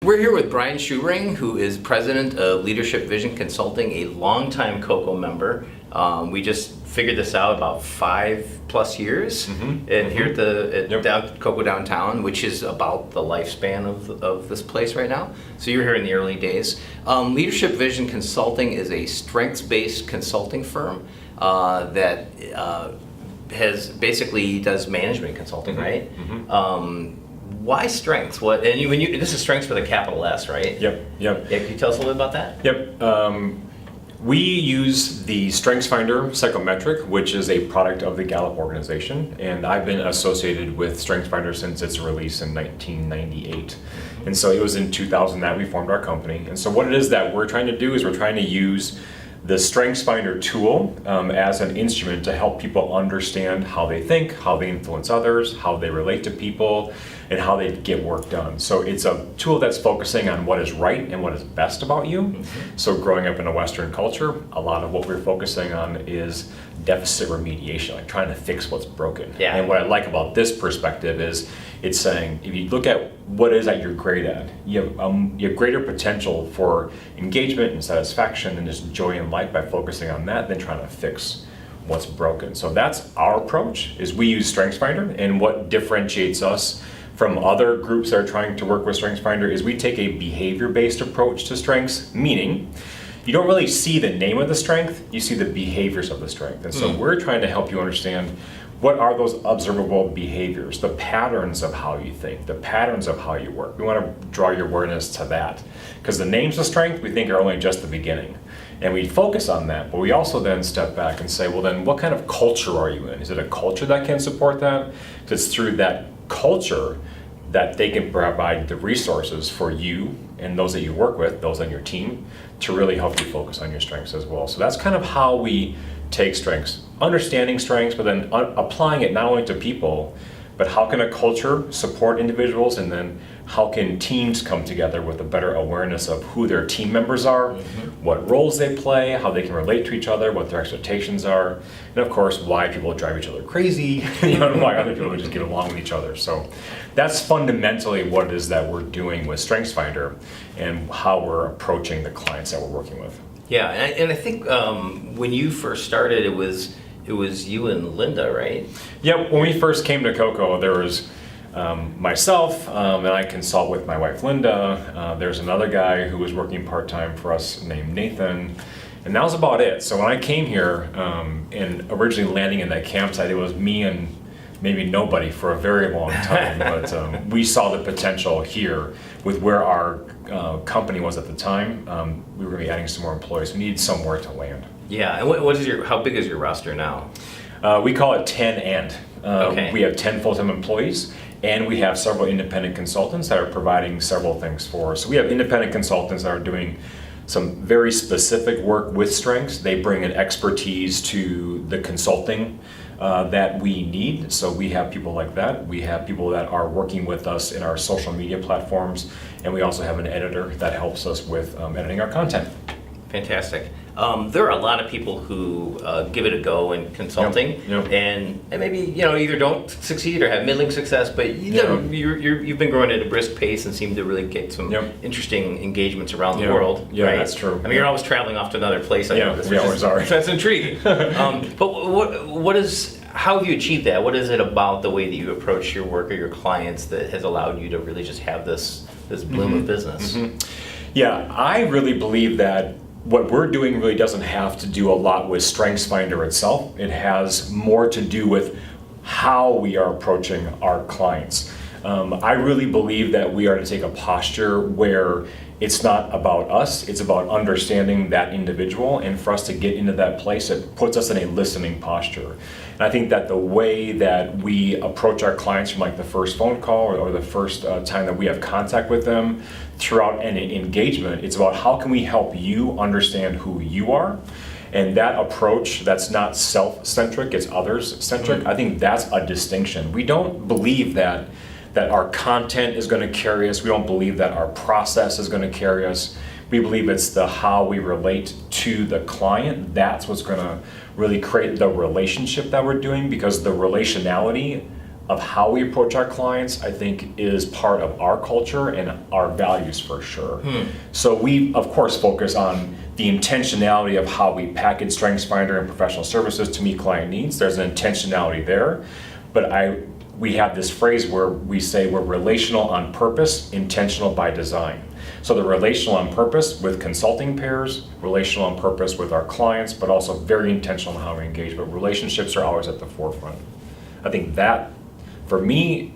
We're here with Brian Schubring, who is president of Leadership Vision Consulting, a longtime Coco member. We just figured this out about 5+ years, and here at Coco downtown, which is about the lifespan of this place right now. So you're here in the early days. Leadership Vision Consulting is a strengths-based consulting firm that has basically does management consulting, right? Why strengths? What? And this is strengths with a capital S, right? Yep. Yeah, can you tell us a little bit about that? Yep. We use the StrengthsFinder psychometric, which is a product of the Gallup organization, and I've been associated with StrengthsFinder since its release in 1998. And so it was in 2000 that we formed our company. And so what it is that we're trying to do is we're trying to use the StrengthsFinder tool as an instrument to help people understand how they think, how they influence others, how they relate to people, and how they get work done. So it's a tool that's focusing on what is right and what is best about you. So growing up in a Western culture, a lot of what we're focusing on is deficit remediation, like trying to fix what's broken. Yeah. And what I like about this perspective is it's saying, if you look at what it is that you're great at, you have greater potential for engagement and satisfaction and just joy in life by focusing on that than trying to fix what's broken. So that's our approach, is we use StrengthsFinder, and what differentiates us from other groups that are trying to work with StrengthsFinder is we take a behavior-based approach to strengths, meaning you don't really see the name of the strength, you see the behaviors of the strength. And so we're trying to help you understand what are those observable behaviors, the patterns of how you think, the patterns of how you work. We want to draw your awareness to that. Because the names of strength we think are only just the beginning. And we focus on that, but we also then step back and say, well then what kind of culture are you in? Is it a culture that can support that? Because it's through that culture that they can provide the resources for you and those that you work with, those on your team, to really help you focus on your strengths as well. So that's kind of how we take strengths, understanding strengths, but then applying it not only to people, but how can a culture support individuals, and then how can teams come together with a better awareness of who their team members are, what roles they play, how they can relate to each other, what their expectations are, and of course why people drive each other crazy, and why other people just get along with each other. So that's fundamentally what it is that we're doing with StrengthsFinder and how we're approaching the clients that we're working with. Yeah, and I think when you first started, it was you and Linda, right? Yep, when we first came to Coco, there was myself, and I consult with my wife Linda. There's another guy who was working part-time for us named Nathan, and that was about it. So when I came here and originally landing in that campsite, it was me and maybe nobody for a very long time, but we saw the potential here with where our company was at the time. We were going to be adding some more employees. We needed somewhere to land. Yeah, and how big is your roster now? We call it 10 and. Okay. We have 10 full-time employees, and we have several independent consultants that are providing several things for us. So we have independent consultants that are doing some very specific work with strengths. They bring an expertise to the consulting that we need. So we have people like that. We have people that are working with us in our social media platforms, and we also have an editor that helps us with editing our content. Fantastic. There are a lot of people who give it a go in consulting, and maybe either don't succeed or have middling success, but you've been growing at a brisk pace and seem to really get some interesting engagements around the world. Yeah, right? that's true. I mean, you're always traveling off to another place. We always are. That's intriguing. But how have you achieved that? What is it about the way that you approach your work or your clients that has allowed you to really just have this bloom of business? Yeah, I really believe that what we're doing really doesn't have to do a lot with StrengthsFinder itself. It has more to do with how we are approaching our clients. I really believe that we are to take a posture where it's not about us, it's about understanding that individual, and for us to get into that place, it puts us in a listening posture. And I think that the way that we approach our clients from like the first phone call or the first time that we have contact with them throughout an engagement, it's about how can we help you understand who you are. And that approach that's not self-centric, it's others-centric, I think that's a distinction. We don't believe that our content is going to carry us. We don't believe that our process is going to carry us. We believe it's the how we relate to the client. That's what's going to really create the relationship that we're doing, because the relationality of how we approach our clients, I think, is part of our culture and our values for sure. So we, of course, focus on the intentionality of how we package StrengthsFinder and professional services to meet client needs. There's an intentionality there, but we have this phrase where we say we're relational on purpose, intentional by design. So the relational on purpose with consulting pairs, relational on purpose with our clients, but also very intentional in how we engage. But relationships are always at the forefront. I think that, for me,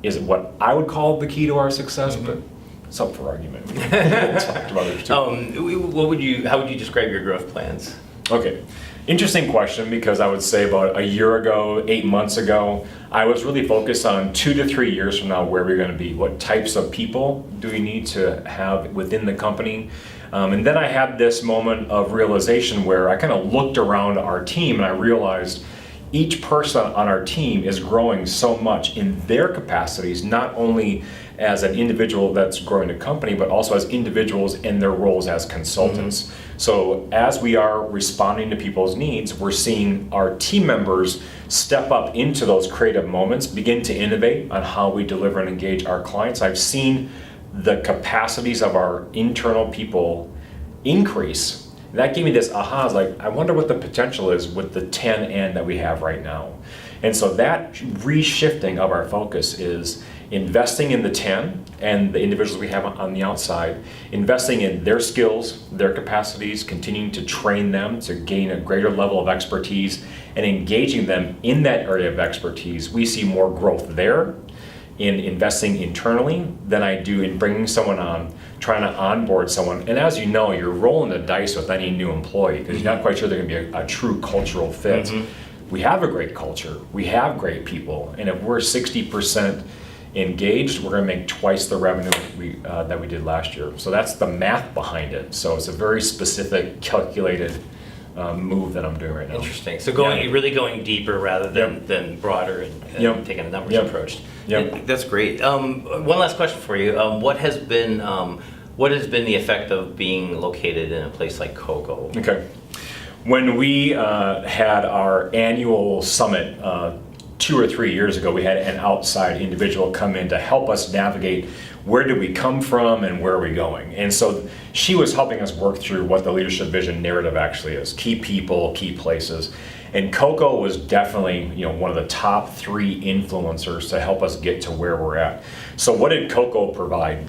is what I would call the key to our success, but it's up for argument. We can talk to others too. How would you describe your growth plans? Okay, interesting question, because I would say about a year ago, 8 months ago, I was really focused on 2 to 3 years from now where we're going to be. What types of people do we need to have within the company? And then I had this moment of realization where I kind of looked around our team and I realized each person on our team is growing so much in their capacities, not only as an individual that's growing the company, but also as individuals in their roles as consultants. So as we are responding to people's needs, we're seeing our team members step up into those creative moments, begin to innovate on how we deliver and engage our clients. I've seen the capacities of our internal people increase. That gave me this aha, I was like, I wonder what the potential is with the 10 and that we have right now. And so that reshifting of our focus is investing in the 10 and the individuals we have on the outside, investing in their skills, their capacities, continuing to train them to gain a greater level of expertise, and engaging them in that area of expertise. We see more growth there in investing internally than I do in bringing someone on, trying to onboard someone. And as you know, you're rolling the dice with any new employee because you're not quite sure they're going to be a true cultural fit. We have a great culture, we have great people, and if we're 60% engaged, we're going to make twice the revenue that we did last year. So that's the math behind it. So it's a very specific, calculated move that I'm doing right now. Interesting. So really going deeper rather than broader and taking a numbers approach. That's great. One last question for you. What has been the effect of being located in a place like Coco? Okay. When we had our annual summit 2 or 3 years ago, we had an outside individual come in to help us navigate where do we come from and where are we going. And so she was helping us work through what the leadership vision narrative actually is, key people, key places. And Coco was definitely, one of the top 3 influencers to help us get to where we're at. So what did Coco provide?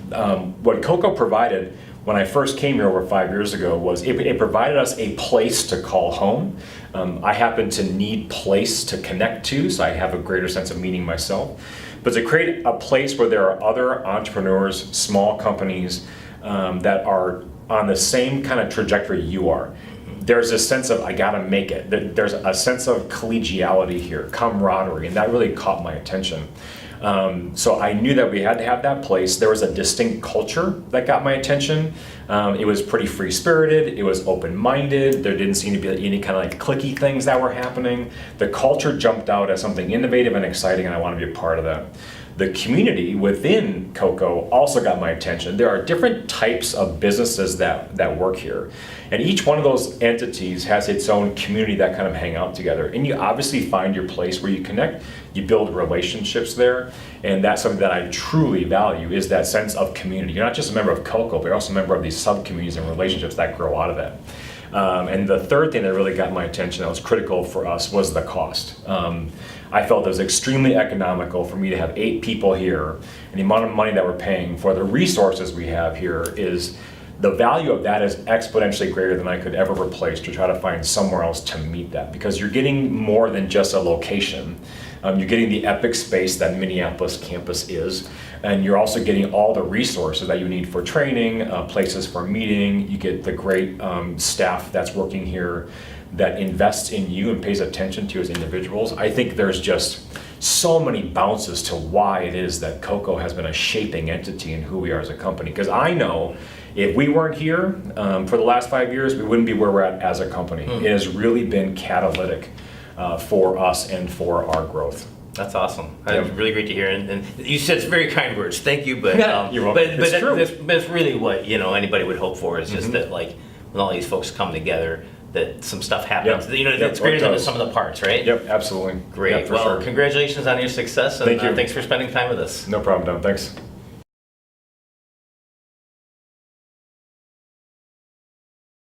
What Coco provided when I first came here over 5 years ago was it provided us a place to call home. I happen to need place to connect to, so I have a greater sense of meaning myself. But to create a place where there are other entrepreneurs, small companies that are on the same kind of trajectory you are. There's a sense of, I gotta make it. There's a sense of collegiality here, camaraderie, and that really caught my attention. So I knew that we had to have that place. There was a distinct culture that got my attention. It was pretty free-spirited, it was open-minded, there didn't seem to be any kind of like cliquey things that were happening. The culture jumped out as something innovative and exciting, and I want to be a part of that. The community within Coco also got my attention. There are different types of businesses that work here. And each one of those entities has its own community that kind of hang out together. And you obviously find your place where you connect, you build relationships there. And that's something that I truly value, is that sense of community. You're not just a member of Coco, but you're also a member of these sub-communities and relationships that grow out of that. And the third thing that really got my attention that was critical for us was the cost. I felt it was extremely economical for me to have 8 people here, and the amount of money that we're paying for the resources we have here is, the value of that is exponentially greater than I could ever replace to try to find somewhere else to meet that, because you're getting more than just a location. You're getting the epic space that Minneapolis campus is, and you're also getting all the resources that you need for training, places for meeting. You get the great staff that's working here that invests in you and pays attention to you as individuals. I think there's just so many bounces to why it is that Coco has been a shaping entity in who we are as a company. Because I know if we weren't here for the last 5 years, we wouldn't be where we're at as a company. It has really been catalytic for us and for our growth. That's awesome. That's really great to hear. And you said some very kind words. Thank you. But you're welcome. But that's really what anybody would hope for, is just that, like, when all these folks come together, that some stuff happens. Yeah. You know, Yeah, it's greater it than the does. sum of the parts, right? Yep, absolutely. Great. Yeah, for Well, sure. congratulations on your success, and Thank you. thanks for spending time with us. No problem, Don. Thanks.